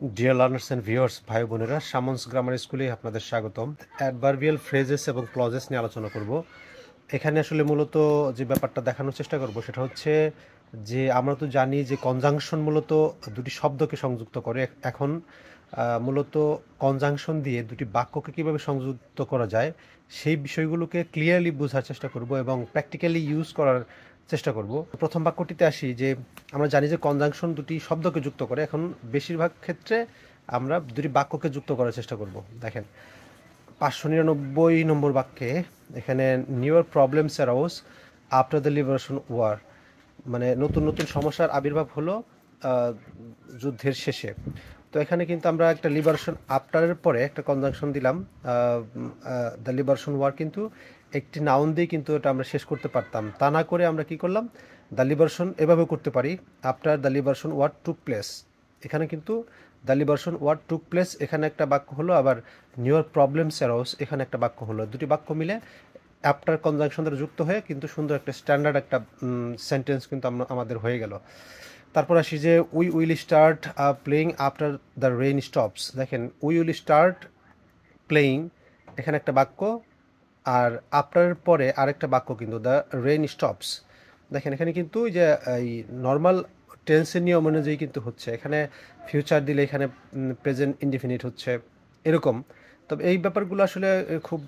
Dear learners and viewers, ভাই বোনেরা, someone's grammar স্কুলে আপনাদের স্বাগতম। অ্যাডভার্বিয়াল ফ্রেজেস এবং ক্লজেস নিয়ে আলোচনা করব। এখানে আসলে মূলত যে ব্যাপারটা দেখানোর চেষ্টা করব সেটা হচ্ছে যে আমরা তো জানি যে কনজাংশন মূলত দুটি শব্দকে সংযুক্ত করে। এখন মূলত কনজাংশন দিয়ে দুটি বাক্যকে কিভাবে সংযুক্ত করা যায় সেই বিষয়গুলোকে ক্লিয়ারলি বোঝার চেষ্টা করব এবং প্র্যাকটিক্যালি ইউজ করার চেষ্টা করব। প্রথম বাক্যটিতে আসি যে আমরা জানি যে কনজাংশন দুটি শব্দকে যুক্ত করে। এখন বেশিরভাগ ক্ষেত্রে আমরা দুটি বাক্যকে যুক্ত করার চেষ্টা করব। দেখেন 599 নম্বর বাক্যে এখানে newer problems arouse after the liberation war, মানে নতুন নতুন সমস্যার আবির্ভাব হলো যুদ্ধের শেষে। তো এখানে কিন্তু আমরা একটা লিবারেশন আফটারের পরে একটা কনজাংশন দিলাম দ্য লিবারেশন ওয়ার, কিন্তু একটি নাউন দিয়ে কিন্তু এটা আমরা শেষ করতে পারতাম। তা না করে আমরা কি করলাম, দ্য লিবারেশন এভাবে করতে পারি, after the liberation war took place. এখানে কিন্তু the liberation war took place এখানে একটা বাক্য হলো, আবার নিউর প্রবলেমস অ্যারাউজ এখানে একটা বাক্য হলো। দুটি বাক্য মিলে আফটার কনজাংশন দ্বারা যুক্ত হয়ে কিন্তু সুন্দর একটা স্ট্যান্ডার্ড একটা সেন্টেন্স কিন্তু আমাদের হয়ে গেল। তারপর আসি যে we will start playing after the rain stops. দেখেন উই উইল স্টার্ট প্লেয়িং এখানে একটা বাক্য, আর আফটারের পরে আরেকটা বাক্য কিন্তু দ্য রেইন স্টপস। দেখেন এখানে কিন্তু যে এই নর্মাল টেন্সের নিয়ম অনুযায়ী কিন্তু হচ্ছে, এখানে ফিউচার দিলে এখানে প্রেজেন্ট ইনডিফিনিট হচ্ছে এরকম। তবে এই ব্যাপারগুলো আসলে খুব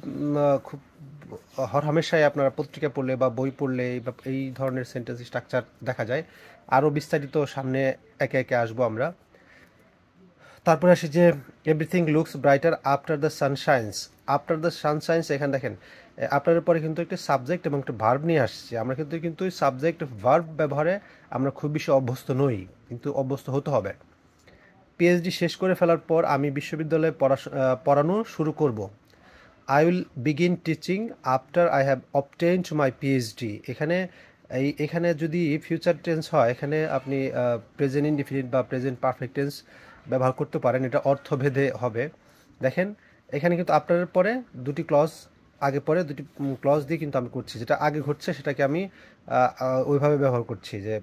হরহামেশাই আপনারা পত্রিকা পড়লে বা বই পড়লে এই ধরনের সেন্টেন্স স্ট্রাকচার দেখা যায়। আরও বিস্তারিত সামনে একে একে আসবো আমরা। তারপরে আসি যে everything looks brighter after the sunshines. After the sunshines এখানে দেখেন আফটারের পরে কিন্তু একটা সাবজেক্ট এবং একটা ভার্ব নিয়ে আসছে। আমরা কিন্তু এই সাবজেক্ট ভার্ব ব্যবহারে আমরা খুব বেশি অভ্যস্ত নই, কিন্তু অভ্যস্ত হতে হবে। পিএইচডি শেষ করে ফেলার পর আমি বিশ্ববিদ্যালয়ে পড়ানো শুরু করব। I will begin teaching after I have obtained my PhD. এখানে যদি ফিউচার টেন্স হয়, এখানে আপনি প্রেজেন্ট ইনডিফিনিট বা প্রেজেন্ট পারফেক্ট টেন্স ব্যবহার করতে পারেন, এটা অর্থভেদে হবে। দেখেন এখানে কিন্তু আফটারের পরে দুটি ক্লজ আগে পরে দুটি ক্লজ দিয়ে কিন্তু আমি করছি, যেটা আগে ঘটছে সেটাকে আমি ওইভাবে ব্যবহার করছি যে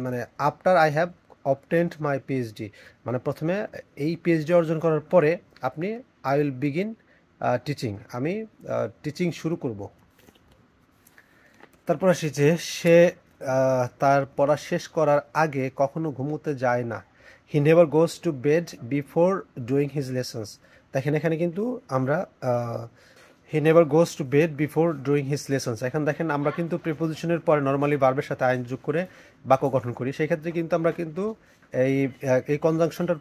মানে after I have obtained my PhD, মানে প্রথমে এই পিএইচডি অর্জন করার পরে আপনি আই উইল বিগিন টিচিং, আমি টিচিং শুরু করব। তারপর আসি যে সে তার পড়া শেষ করার আগে কখনো ঘুমোতে যায় না। He never goes to bed before doing his lessons. দেখেন এখানে কিন্তু আমরা he never goes to bed before doing his lessons, এখন দেখেন আমরা কিন্তু প্রিপোজিশনের পরে নর্মালি ভার্বের সাথে আইন যোগ করে বাক্য গঠন করি। সেই ক্ষেত্রে কিন্তু আমরা কিন্তু এই এই কনজাংশনের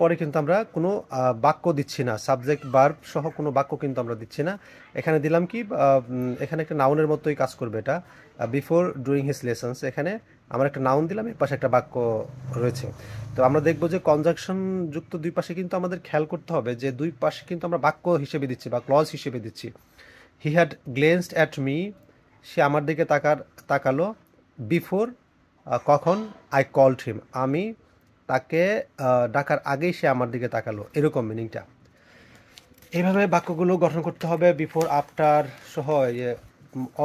পরে কিন্তু আমরা কোনো বাক্য দিচ্ছি না, সাবজেক্ট ভার্ব সহ কোনো বাক্য কিন্তু আমরা দিচ্ছি না। এখানে দিলাম কি, এখানে একটা নাউনের মতোই কাজ করবে এটা, বিফোর ডুইং হিজ লেসন্স। এখানে আমরা একটা নাউন দিলাম, এর পাশে একটা বাক্য রয়েছে। তো আমরা দেখবো যে কনজাংশন যুক্ত দুই পাশে কিন্তু আমাদের খেয়াল করতে হবে যে দুই পাশে কিন্তু আমরা বাক্য হিসেবে দিচ্ছি বা ক্লজ হিসেবে দিচ্ছি। হি হ্যাড গ্লেন্সড অ্যাট মি, সে আমার দিকে তাকালো। বিফোর কখন, আই কল্ড হিম, আমি তাকে ডাকার আগেই সে আমার দিকে তাকালো, এরকম মিনিংটা। এইভাবে বাক্যগুলো গঠন করতে হবে। বিফোর, আফটার সহ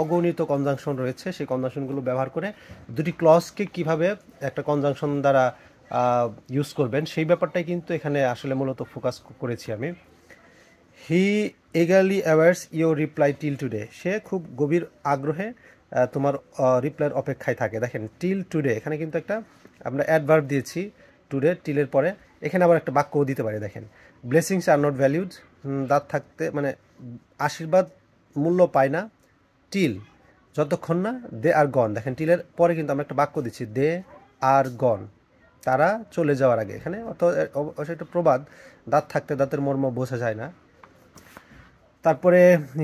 অগণিত কনজাংশন রয়েছে, সেই কনজাংশনগুলো ব্যবহার করে দুটি ক্লজকে কিভাবে একটা কনজাংশন দ্বারা ইউজ করবেন সেই ব্যাপারটাই কিন্তু এখানে আসলে মূলত ফোকাস করেছি আমি। He eagerly awaits your reply till today, সে খুব গভীর আগ্রহে তোমার রিপ্লাইয়ের অপেক্ষায় থাকে। দেখেন টিল টুডে এখানে কিন্তু একটা আমরা অ্যাডভার্ব দিয়েছি টুডে, টিলের পরে এখানে আবার একটা বাক্যও দিতে পারি। দেখেন ব্লেসিংস আর নট ভ্যালিউড, দাঁত থাকতে মানে আশীর্বাদ মূল্য পায় না, টিল যতক্ষণ না দে আর গন। দেখেন টিলের পরে কিন্তু আমরা একটা বাক্য দিচ্ছি, দে আর গন, তারা চলে যাওয়ার আগে। এখানে অবশ্যই একটা প্রবাদ, দাঁত থাকতে দাঁতের মর্ম বোঝা যায় না। তারপরে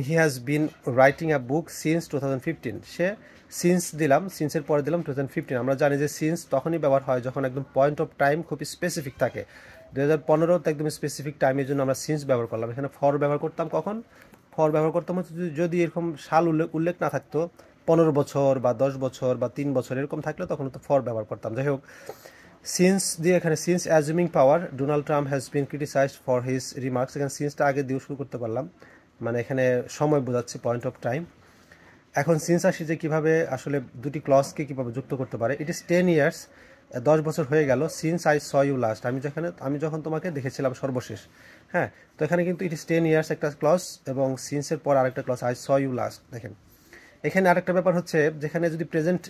he has been writing a book since 2015, say since দিলাম, সিন্সের পরে দিলাম 2015। আমরা জানি যে সিন্স তখনই ব্যবহার হয় যখন একদম পয়েন্ট অফ টাইম খুব স্পেসিফিক থাকে। 2015 তো একদম স্পেসিফিক টাইমের জন্য আমরা সিন্স ব্যবহার করলাম। এখানে ফর ব্যবহার করতাম কখন, ফর ব্যবহার করতাম হচ্ছে যদি এরকম সাল উল্লেখ না থাকতো, 15 বছর বা 10 বছর বা 3 বছর এরকম থাকলে তখন তো ফর ব্যবহার করতাম। যাই হোক, সিন্স দিয়ে এখানে since অ্যাজুমিং power Donald Trump has been criticised for his remarks, এখানে সিন্সটা আগে দিয়ে শুরু করতে পারলাম, মানে এখানে সময় বোঝাচ্ছে, পয়েন্ট অফ টাইম। এখন সিন্স আসি যে কীভাবে আসলে দুটি ক্লজকে কীভাবে যুক্ত করতে পারে। ইট ইজ 10 years 10 বছর হয়ে গেল since I saw you last, আমি যখন তোমাকে দেখেছিলাম সর্বশেষ। হ্যাঁ, তো এখানে কিন্তু ইট ইস 10 ইয়ার্স একটা ক্লজ এবং সিন্সের পর আরেকটা clause I saw you last. দেখেন এখানে আরেকটা ব্যাপার হচ্ছে, যেখানে যদি প্রেজেন্ট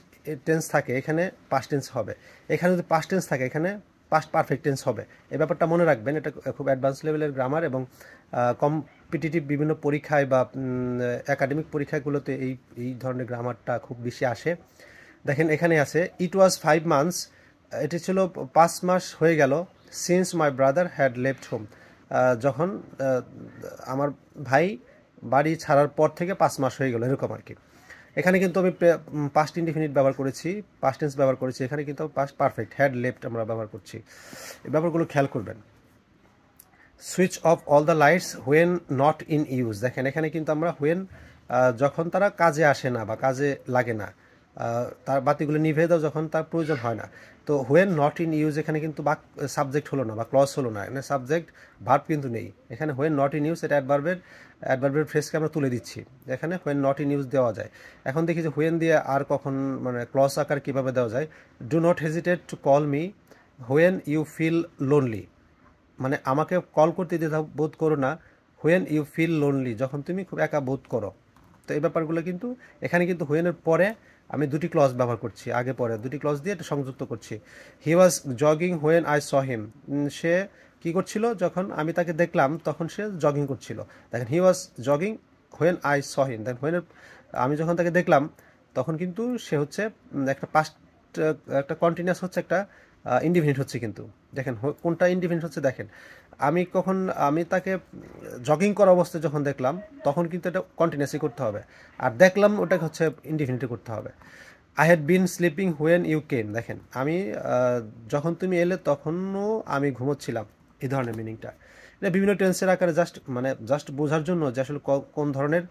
টেন্স থাকে এখানে পাস্ট টেন্স হবে, এখানে যদি পাস্ট টেন্স থাকে এখানে পাস্ট পারফেক্ট টেন্স হবে। এই ব্যাপারটা মনে রাখবেন, এটা খুব অ্যাডভান্স লেভেলের গ্রামার এবং কম্পিটিটিভ বিভিন্ন পরীক্ষায় বা একাডেমিক পরীক্ষাগুলোতে এই ধরনের গ্রামারটা খুব বেশি আসে। দেখেন এখানে আছে ইট ওয়াজ 5 মান্থস, এটি ছিল 5 মাস হয়ে গেল, since my brother had left home, যখন আমার ভাই বাড়ি ছাড়ার পর থেকে 5 মাস হয়ে গেল, এরকম আর কি। এখানে কিন্তু আমি পাস্ট ইনডিফিনিট ব্যবহার করেছি, পাস্ট টেন্স ব্যবহার করেছি, এখানে কিন্তু পাস্ট পারফেক্ট হ্যাড লেফট আমরা ব্যবহার করছি। এই ব্যাপারগুলো খেয়াল করবেন। Switch off all the lights when not in use, দেখেন এখানে কিন্তু আমরা হোয়েন যখন তারা কাজে আসে না বা কাজে লাগে না, তার বাতিগুলো নিভে দাও যখন তার প্রয়োজন হয় না। তো হোয়েন নট ইন ইউজ এখানে কিন্তু সাবজেক্ট হলো না বা ক্লজ হলো না, এখানে সাবজেক্ট ভার্ব কিন্তু নেই। এখানে হোয়েন নট ইন ইউজ এটা অ্যাডভার্বের ফ্রেজকে আমরা তুলে দিচ্ছি, এখানে হোয়েন নট ইন ইউজ দেওয়া যায়। এখন দেখি যে হোয়েন দিয়ে আর কখন মানে ক্লজ আকার কীভাবে দেওয়া যায়। Do not hesitate to call me when you feel lonely, মানে আমাকে কল করতে দ্বিধা বোধ করো না হোয়েন ইউ ফিল লোনলি, যখন তুমি খুব একা বোধ করো। তো এই ব্যাপারগুলো কিন্তু এখানে কিন্তু হোয়েনের পরে আমি দুটি ক্লজ ব্যবহার করছি, আগে পরে দুটি ক্লজ দিয়ে এটা সংযুক্ত করছি। হি ওয়াজ জগিং হোয়েন আই স হিম, সে কী করছিল যখন আমি তাকে দেখলাম তখন সে জগিং করছিল। দেখেন হি ওয়াজ জগিং হোয়েন আই স হিম, দেখেন হোয়েনের আমি যখন তাকে দেখলাম তখন কিন্তু সে হচ্ছে একটা পাস্ট, একটা কন্টিনিউয়াস হচ্ছে, একটা ইনডিফিনিট হচ্ছে। কিন্তু দেখেন কোনটা ইনডিফিনিট হচ্ছে, দেখেন আমি তাকে জগিং করা অবস্থায় যখন দেখলাম তখন কিন্তু এটা কন্টিনিউয়াসলি করতে হবে, আর দেখলাম ওটা হচ্ছে ইনডিফিনিটে করতে হবে। I had been sleeping when you came, দেখেন আমি যখন তুমি এলে তখনও আমি ঘুমোচ্ছিলাম, এই ধরনের মিনিংটা। এটা বিভিন্ন টেন্সের আকারে জাস্ট বোঝার জন্য যে আসলে কোন ধরনের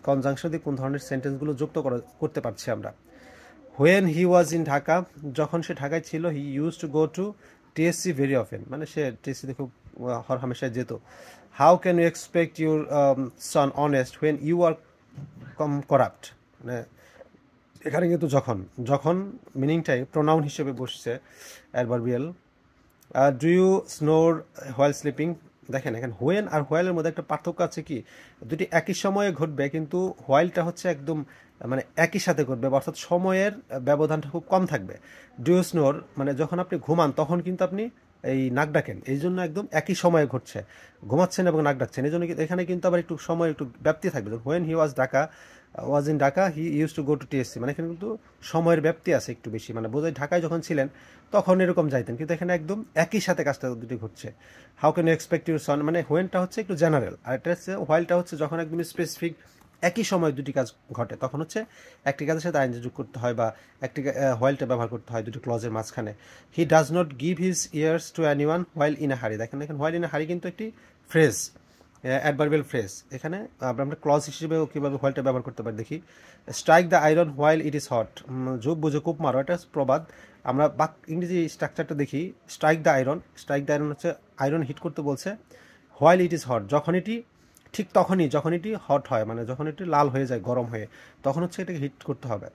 কনজাংশন দিয়ে কোন ধরনের সেন্টেন্সগুলো যুক্ত করতে পারছি আমরা। When he was in Dhaka, যখন সে ঢাকায় ছিল, he use to go to TSC very often, মানে সে টিএসসিতে খুব হর হামেশায় যেত। How can you expect your son honest when you are corrupt, মানে এখানে কিন্তু যখন মিনিংটাই প্রোনাউন হিসেবে বসছে adverbial. Do you snore while sleeping, দেখেন এখানে হোয়েন আর হোয়াইলের মধ্যে একটা পার্থক্য আছে কি, দুটি একই সময়ে ঘটবে কিন্তু হোয়াইলটা হচ্ছে একদম মানে একই সাথে ঘটবে, অর্থাৎ সময়ের ব্যবধানটা খুব কম থাকবে। ডু ইউ স্নোর মানে যখন আপনি ঘুমান তখন কিন্তু আপনি এই নাক ডাকেন, এই জন্য একদম একই সময়ে ঘটছে, ঘুমাচ্ছেন এবং নাক ডাকছেন, এই জন্য এখানে কিন্তু আবার একটু সময় একটু ব্যাপ্তি থাকবে। When he was in Dhaka he use to go to TSC, মানে এখানে কিন্তু সময়ের ব্যাপ্তি আছে একটু বেশি, মানে বোধহয় ঢাকায় যখন ছিলেন তখন এরকম যাইতেন, কিন্তু এখানে একদম একই সাথে কাজটা দুটি ঘটছে। How can you expect your son, মানে হোয়েনটা হচ্ছে একটু জেনারেল, আর এটা হচ্ছে হোয়াইলটা হচ্ছে যখন একদম স্পেসিফিক একই সময় দুটি কাজ ঘটে, তখন হচ্ছে একটি কাজের সাথে আইনজি যোগ করতে হয় বা একটি হোয়াইলটা ব্যবহার করতে হয় দুটি ক্লজের মাঝখানে। He does not give his years two anyone while in a হারি, দেখেন হোয়াইল ইন এ হারি কিন্তু একটি ফ্রেজ, অ্যাডভার্বিয়াল ফ্রেজ। এখানে আমরা ক্লজ হিসেবেও কীভাবে হোয়াইলটা ব্যবহার করতে পারি দেখি। Strike the iron while it is hot, ঝোপ বুঝে কূপ মারো, এটা প্রবাদ। আমরা ইংরেজি স্ট্রাকচারটা দেখি, স্ট্রাইক দ্য আয়রন হচ্ছে আয়রন হিট করতে বলছে, হোয়াইল ইট ইজ হট যখন এটি ঠিক তখনই, যখন এটি হট হয় মানে যখন এটি লাল হয়ে যায় গরম হয়ে, তখন হচ্ছে এটাকে হিট করতে হবে।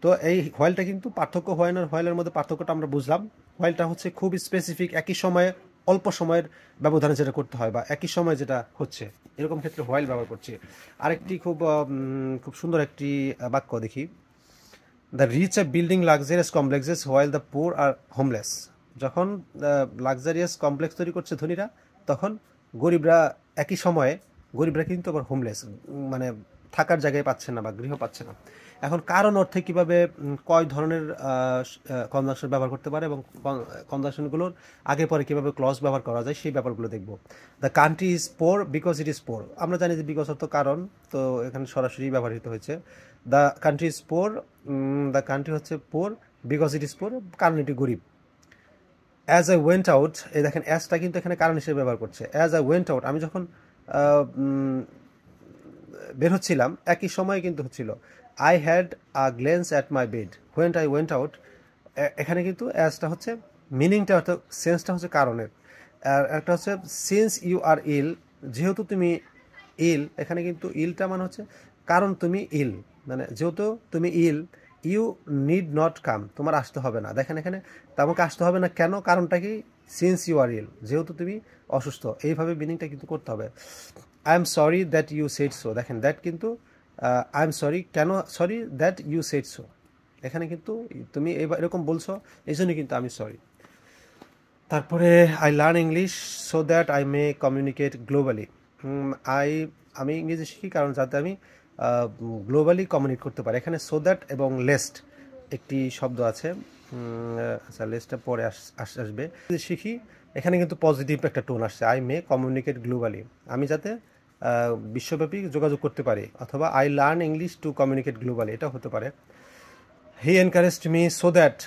তো এই হোয়াইলটা কিন্তু পার্থক্য, হোয়াইলের মধ্যে পার্থক্যটা আমরা বুঝলাম। হোয়াইলটা হচ্ছে খুব স্পেসিফিক, একই সময়ে অল্প সময়ের ব্যবধানে যেটা করতে হয় বা একই সময় যেটা হচ্ছে, এরকম ক্ষেত্রে হোয়াইল ব্যবহার করছি। আরেকটি খুব সুন্দর একটি বাক্য দেখি। The rich are building luxurious complexes while the poor are homeless, যখন লাক্সারিয়াস কমপ্লেক্স তৈরি করছে ধনীরা, তখন একই সময়ে গরিবরা কিন্তু আবার হোমলেস, মানে থাকার জায়গায় পাচ্ছে না বা গৃহ পাচ্ছে না। এখন কারণ অর্থে কীভাবে কয় ধরনের কনজাংশন ব্যবহার করতে পারে এবং কনজাংশনগুলোর আগে পরে কীভাবে ক্লজ ব্যবহার করা যায় সেই ব্যাপারগুলো দেখব। The country is poor because it is poor, আমরা জানি যে বিকজ অর্থ কারণ, তো এখানে সরাসরি ব্যবহৃত হয়েছে। The country is poor, the country হচ্ছে পোর বিকজ ইট ইজ পোর, কারণ এটি গরিব। অ্যাজ আই ওয়েন্ট আউট, এই দেখেন অ্যাজটা কিন্তু এখানে কারণ হিসেবে ব্যবহার করছে। অ্যাজ আই ওয়েন্ট আউট, আমি যখন বের হচ্ছিলাম একই সময়ে কিন্তু হচ্ছিল। I had a glance at my bed when I went out, এখানে কিন্তু অ্যাজটা হচ্ছে মিনিংটা অর্থাৎ সেন্সটা হচ্ছে কারণের, আর একটা হচ্ছে সিন্স ইউ আর ইল, যেহেতু তুমি ইল, এখানে কিন্তু ইলটা মানে হচ্ছে কারণ তুমি ইল, মানে যেহেতু তুমি ইল, ইউ নিড নট কাম, তোমার আসতে হবে না। দেখেন এখানে তোমাকে আসতে হবে না কেন, কারণটা কি, সিন্স ইউ আর ইল, যেহেতু তুমি অসুস্থ, এইভাবে মিনিংটা কিন্তু করতে হবে। I am sorry that you said so, দেখেন দ্যাট কিন্তু আই এম সরি, কেন sorry, that you said so, এখানে কিন্তু তুমি এরকম বলছো, এই জন্য কিন্তু আমি সরি। তারপরে I learn English so that I may communicate globally, আমি ইংরেজি শিখি কারণ যাতে আমি গ্লোবালি কমিউনিকেট করতে পারি। এখানে সো দ্যাট এবং লেস্ট একটি শব্দ আছে, আচ্ছা লেস্টটা পরে আসবে। শিখি, এখানে কিন্তু পজিটিভ একটা টোন আসছে, আই মে কমিউনিকেট গ্লোবালি, আমি যাতে বিশ্বব্যাপী যোগাযোগ করতে পারি, অথবা I learn English to communicate globally, এটাও হতে পারে। He encouraged me so that,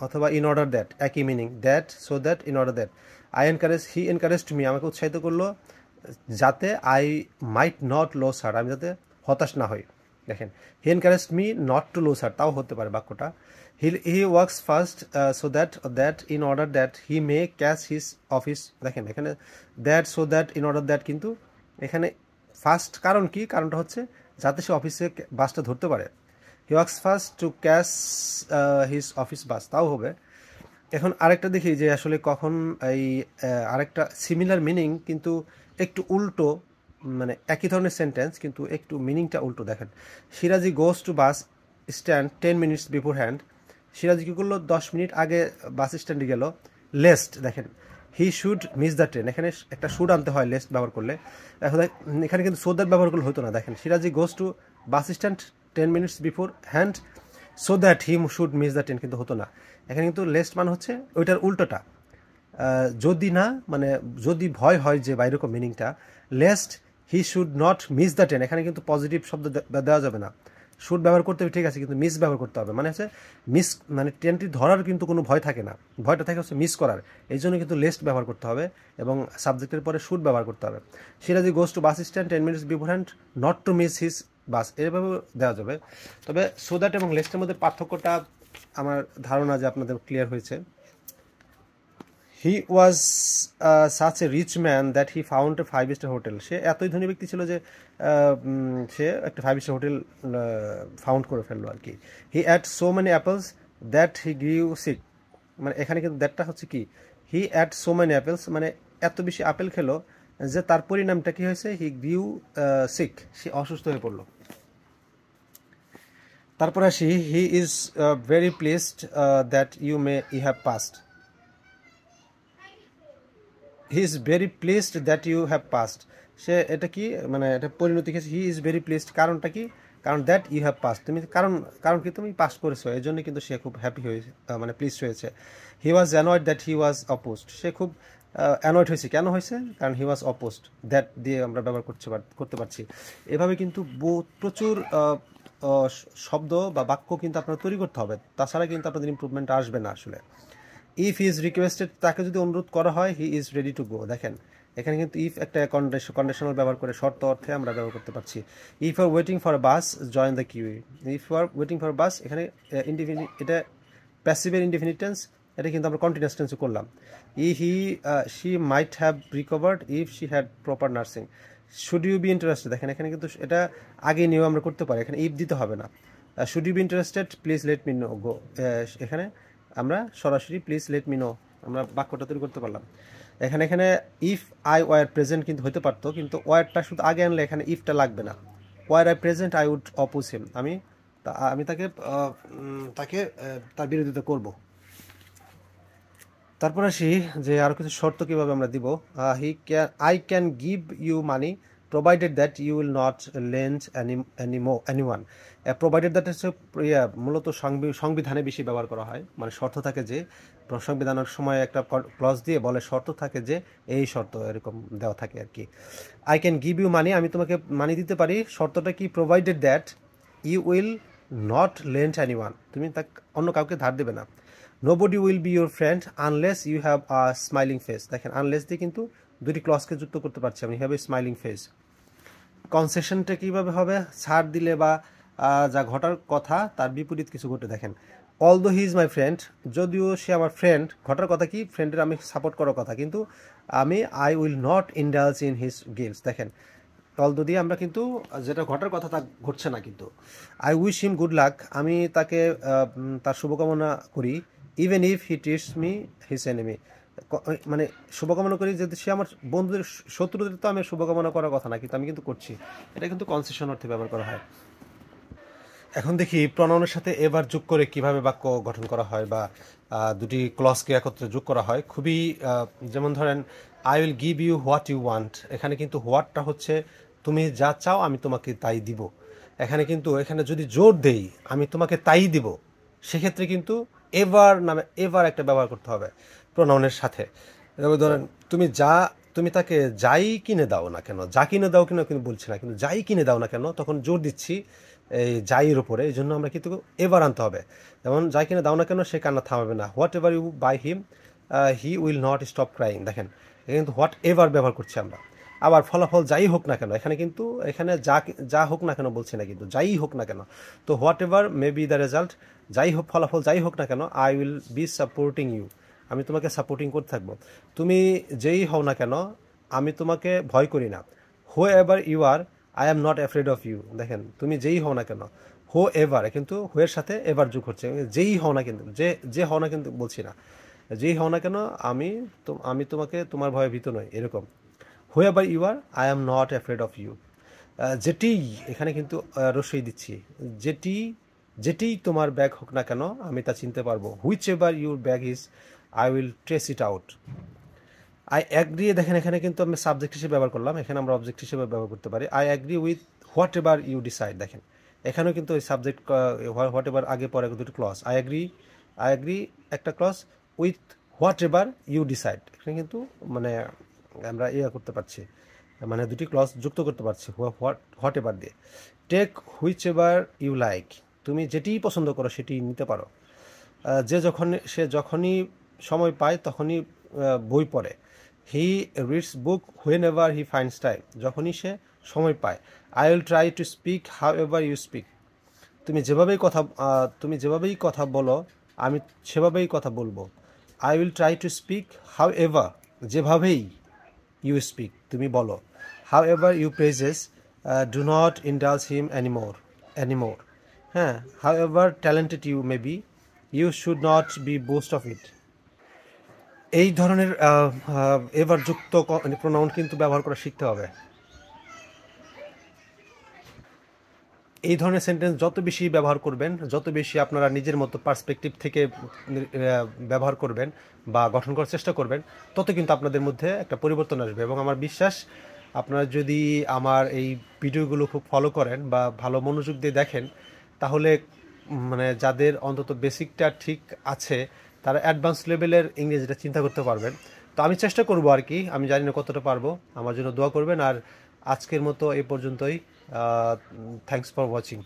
অথবা ইন অর্ডার দ্যাট, একই meaning, that so that in order that. He encouraged me, আমাকে উৎসাহিত করলো যাতে I might not lose heart, আমি যাতে হতাশ না হই। দেখেন he encouraged me not to lose heart, তাও হতে পারে বাক্যটা। He works first so that in order that he may catch his office, দেখেন এখানে that so that in order that, কিন্তু এখানে ফার্স্ট কারণ কি, কারণটা হচ্ছে যাতে সে অফিসে বাসটা ধরতে পারে। হি works first to catch his office বাস, তাও হবে। এখন আরেকটা দেখি যে আসলে কখন এই আরেকটা সিমিলার মিনিং কিন্তু একটু উল্টো, মানে একই ধরনের সেন্টেন্স কিন্তু একটু মিনিংটা উল্টো। দেখেন Siraji goes to bus stand 10 minutes beforehand, Siraji কী করলো 10 মিনিট আগে বাস স্ট্যান্ডে গেল। লেস্ট, দেখেন he should miss the train, এখানে একটা শুড আনতে হয় লেস্ট ব্যবহার করলে। এখন এখানে কিন্তু সো দ্যাট ব্যবহার করলে হতো না। দেখেন Siraji goes to bus stand 10 minutes beforehand so that he should miss the train, কিন্তু হতো না। এখানে কিন্তু লেস্ট মানে হচ্ছে ওইটার উল্টোটা, যদি না মানে যদি ভয় হয় যে বা এরকম মিনিংটা, lest he should not miss the train, এখানে কিন্তু পজিটিভ শব্দ দেওয়া যাবে না। শুড ব্যবহার করতে হবে ঠিক আছে, কিন্তু মিস ব্যবহার করতে হবে, মানে হচ্ছে মিস, মানে ট্রেনটি ধরার কিন্তু কোনো ভয় থাকে না, ভয়টা থাকে হচ্ছে মিস করার, এই জন্য কিন্তু লেস্ট ব্যবহার করতে হবে এবং সাবজেক্টের পরে শুড ব্যবহার করতে হবে। Siraji goes to bus stand 10 minutes beforehand not to miss his bus, এভাবে দেওয়া যাবে। তবে সো দ্যাট এবং লেস্টের মধ্যে পার্থক্যটা আমার ধারণা যে আপনাদের ক্লিয়ার হয়েছে। He was such a rich man that he found a 5-star hotel, সে এতই ধনী ব্যক্তি ছিল যে সে একটা 5-star হোটেল ফাউন্ড করে ফেললো আর কি। He ate so many apples that he grew sick, মানে এখানে কিন্তু দ্যাটটা হচ্ছে কি, he ate so many apples, মানে এত বেশি আপেল খেলো যে তার পরিণামটা কি হয়েছে, হি গ্রিউ সিক, সে অসুস্থ হয়ে পড়লো। তারপর আসি he is very pleased that you have passed, he is very pleased that you have passed, সে এটা কি মানে এটা পরিণতি খেয়েছে। হি ইজ ভেরি প্লেসড, কারণটা কি, কারণ দ্যাট ইউ হ্যাভ পাস্ট, তুমি কারণ কি তুমি পাস করেছো, এই জন্য কিন্তু সে খুব হ্যাপি হয়েছে, মানে প্লিজড হয়েছে। He was annoyed that he was opposed, সে খুব অ্যানয়েড হয়েছে, কেন হয়েছে, কারণ হি ওয়াজ অপোজড, দ্যাট দিয়ে আমরা ব্যবহার করতে পারছি। এভাবে কিন্তু প্রচুর শব্দ বা বাক্য কিন্তু আপনার তৈরি করতে হবে, তাছাড়া কিন্তু আপনাদের ইমপ্রুভমেন্ট আসবে না আসলে। ইফ হি ইজ রিকোয়েস্টেড, তাকে যদি অনুরোধ করা হয়, he is ready to go, দেখেন এখানে কিন্তু ইফ একটা কন্ডিশনাল ব্যবহার করে শর্ত অর্থে আমরা ব্যবহার করতে পারছি। If you are waiting for a bus join the queue, if you are waiting for bus, এখানে এটা প্যাসিভের ইনডিফিনিট টেন্স, এটা কিন্তু আমরা কন্টিনিউয়াস টেন্সে করলাম। She might have recovered if she had proper nursing, should you be interested, দেখেন এখানে কিন্তু এটা আগে নিয়েও আমরা করতে পারি, এখানে ইফ দিতে হবে না। Should you be interested please let me know go, এখানে আমরা সরাসরি প্লিজ লেট মি নো আমরা বাক্যটা তৈরি করতে পারলাম। এখানে ইফ আই ওয়ার প্রেজেন্ট কিন্তু হতে পারতো, কিন্তু ওয়ারটা শুধু আগে আনলে এখানে ইফটা লাগবে না। Were I present I would oppose him, আমি তাকে তার বিরোধিতা করব। তারপর আসি যে আরও কিছু শর্ত কীভাবে আমরা দিব। I can give you money provided that you will not lend anyone, provided that হচ্ছে মূলত সংবিধানে বেশি ব্যবহার করা হয়, মানে শর্ত থাকে যে সংবিধানের সময় একটা ক্লজ দিয়ে বলে শর্ত থাকে যে এই শর্ত এরকম দেওয়া থাকে আর কি। I can give you money, আমি তোমাকে মানি দিতে পারি, শর্তটা কি, provided that you will not lend anyone, তুমি অন্য কাউকে ধার দেবে না। Nobody will be your friend unless you have a smiling face, দেখেন আনলেস দিয়ে কিন্তু দুটি ক্লজকে যুক্ত করতে পারছি আমি, হ্যাভ এ স্মাইলিং ফেস। কনসেশনটা কীভাবে হবে, ছাড় দিলে বা যা ঘটার কথা তার বিপরীত কিছু ঘটে। দেখেন although he is my friend, যদিও সে আমার ফ্রেন্ড, ঘটার কথা কি, ফ্রেন্ডের আমি সাপোর্ট করার কথা, কিন্তু I will not indulge in his Giles, দেখেন অলদো দিয়ে আমরা কিন্তু যেটা ঘটার কথা তা ঘটছে না কিন্তু। I wish him good luck, আমি তাকে তার শুভকামনা করি। Even if he treats me his enemy, মানে শুভকামনা করি যদি সে আমার বন্ধুদের শত্রুদের, তো আমি শুভকামনা করার কথা না, কিন্তু আমি কিন্তু করছি। এটা কিন্তু কনসেশন অর্থে ব্যবহার করা হয়। এখন দেখি প্রনাউনের সাথে এবার যোগ করে কিভাবে বাক্য গঠন করা হয়, বা দুটি ক্লজকে একত্রে যোগ করা হয় খুবই। যেমন ধরেন, I will give you what you want, এখানে কিন্তু হোয়াটটা হচ্ছে তুমি যা চাও আমি তোমাকে তাই দিব। এখানে যদি জোর দেই আমি তোমাকে তাই দিব, সেক্ষেত্রে কিন্তু এভার নামে এভার একটা ব্যবহার করতে হবে প্রনাউনের সাথে। এবার ধরেন, তুমি তাকে যাই কিনে দাও না কেন, যা কিনে দাও কিনা কিন্তু বলছি না, কিন্তু যাই কিনে দাও না কেন, তখন জোর দিচ্ছি এই যাইয়ের উপরে। এই জন্য আমরা কিন্তু এভার আনতে হবে। যেমন যাই কিনে দাও না কেন, সে কান্না থামাবে না। Whatever you buy him, he will not stop crying. দেখেন, এখানে কিন্তু হোয়াট এভার ব্যবহার করছি আমরা। আবার ফলাফল যাই হোক না কেন, এখানে যা হোক না কেন বলছি না, কিন্তু যাই হোক না কেন। তো whatever may be the result, ফলাফল যাই হোক না কেন, I will be supporting you, আমি তোমাকে সাপোর্টিং করতে থাকবো। তুমি যেই হও না কেন, আমি তোমাকে ভয় করি না। Whoever you are, I am not afraid of you. দেখেন, তুমি যেই হও না কেন, হো এভার কিন্তু হোয়ের সাথে এভার যোগ হচ্ছে। যেই হও না কিন্তু, যে হও না কিন্তু বলছি না, যেই হও না কেন আমি তোমাকে তোমার ভয়ে ভীত নই, এরকম। Whoever you are, I am not afraid of you. যেটি, এখানে কিন্তু রসই দিচ্ছি, যেটি যেটি তোমার ব্যাগ হোক না কেন আমি তা চিনতে পারবো। Which ever your bag is, I will trace it out. I agree, দেখেন এখানে কিন্তু আমি সাবজেক্ট হিসেবে ব্যবহার করলাম, এখানে আমরা অবজেক্ট হিসেবে ব্যবহার করতে পারি। I agree with whatever you decide. দেখেন, এখানেও কিন্তু ওই সাবজেক্ট হোয়াট এভার আগে পরে দুটো ক্লজ। আই অ্যাগ্রি একটা clause, with whatever you decide, এখানে কিন্তু মানে আমরা করতে পারছি, মানে দুটি ক্লজ যুক্ত করতে পারছি হোয়াট এভার দিয়ে। Take whichever you like, তুমি যেটিই পছন্দ করো সেটি নিতে পারো। সে যখনই সময় পায় তখনই বই পড়ে। He reads book whenever he finds time, যখনই সে সময় পায়। I will try to speak however you speak, তুমি যেভাবেই কথা বলো আমি সেভাবেই কথা বলবো। I will try to speak however, যেভাবেই ইউ স্পিক তুমি বলো। However you praises, do not indulge him anymore. হ্যাঁ, however talented you may be, you should not be boast of it. এই ধরনের ever যুক্ত pronoun কিন্তু ব্যবহার করা শিখতে হবে। এই ধরনের সেন্টেন্স যত বেশি ব্যবহার করবেন, যত বেশি আপনারা নিজের মতো পার্সপেক্টিভ থেকে ব্যবহার করবেন বা গঠন করার চেষ্টা করবেন, তত কিন্তু আপনাদের মধ্যে একটা পরিবর্তন আসবে। এবং আমার বিশ্বাস, আপনারা যদি আমার এই ভিডিওগুলো খুব ফলো করেন বা ভালো মনোযোগ দিয়ে দেখেন, তাহলে মানে যাদের অন্তত বেসিকটা ঠিক আছে, তারা অ্যাডভান্স লেভেলের ইংরেজিটা চিন্তা করতে পারবেন। তো আমি চেষ্টা করব আর কি, আমি জানি না কতটা পারবো, আমার জন্য দোয়া করবেন। আর আজকের মতো এই পর্যন্তই। Thanks for watching.